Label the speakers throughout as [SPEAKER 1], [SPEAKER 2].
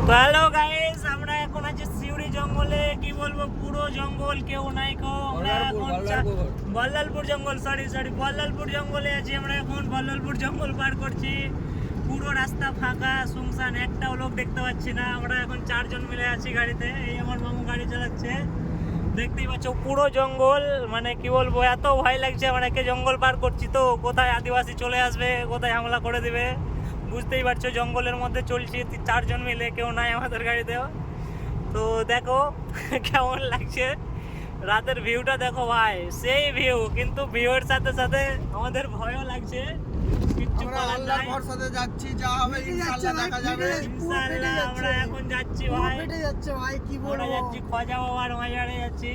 [SPEAKER 1] তো hello guys, আমরা এখন আছি সিউড়ি জঙ্গলে। কি বলবো, পুরো জঙ্গল, কেউ নাই কো। আমরা এখন বল্লালপুর জঙ্গল, সরি বল্লালপুর জঙ্গলে আছি আমরা এখন। বল্লালপুর জঙ্গল পার করছি। পুরো রাস্তা ফাঁকা, শুনশান, একটাও লোক দেখতে পাচ্ছি না। আমরা এখন 4 জন মিলে আছি গাড়িতে। এই আমার মামু গাড়ি চালাচ্ছে, দেখতেই পাচ্ছ পুরো জঙ্গল। মানে কি বলবো, এত ভয় লাগছে। মানে জঙ্গল পার করছি তো, কোথায় আদিবাসী চলে আসবে, কোথায় হামলা করে দিবে, বুঝতেই পারছো। জঙ্গলের মধ্যে চলছি 4 জন মিলে, কেউ নাই আমাদের গাড়িতেও। তো দেখো কেমন লাগছে রাতের ভিউটা, দেখো ভাই, সেই ভিউ। কিন্তু ভিউয়ের সাথে সাথে আমাদের ভয়ও লাগছে। আমরা এখন যাচ্ছি ভাই, যাচ্ছি খোঁজা বাবার মাজারে যাচ্ছি।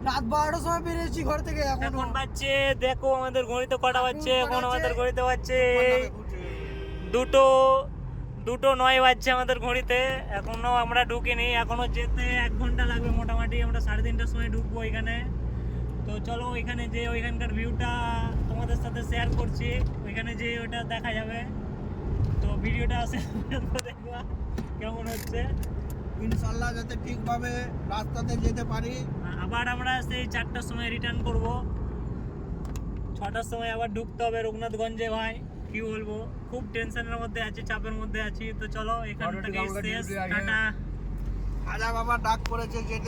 [SPEAKER 2] রাত 12টার সময় বেরিয়েছি ঘর থেকে।
[SPEAKER 1] এখন বাজছে, দেখো আমাদের ঘড়িতে কটা বাজছে। এখন আমাদের ঘড়িতে বাজছে 2:09 বাজছে আমাদের ঘড়িতে। এখনো আমরা ঢুকিনি, এখনো যেতে 1 ঘন্টা লাগবে মোটামুটি। আমরা 3:30টার সময় ঢুকবো এখানে। তো চলো ওইখানে যে ওইখানকার ভিউটা তোমাদের সাথে শেয়ার করছি। ওইখানে যে ওটা দেখা যাবে। তো ভিডিওটা আসে দেখবা কেমন হচ্ছে।
[SPEAKER 2] ইনশাআল্লাহ যাতে ঠিকভাবে রাস্তাতে যেতে পারি।
[SPEAKER 1] আবার আমরা সেই 4টার সময় রিটার্ন করব। 6টার সময় আবার ঢুকতে হবে রঘুনাথগঞ্জে। ভাই কি বলবো, খুব টেনশনের মধ্যে আছি, চাপের মধ্যে আছি। তো চলো এখান থেকে শেষ, টাটা।
[SPEAKER 2] খাজা বাবা ডাক করেছে যেতে।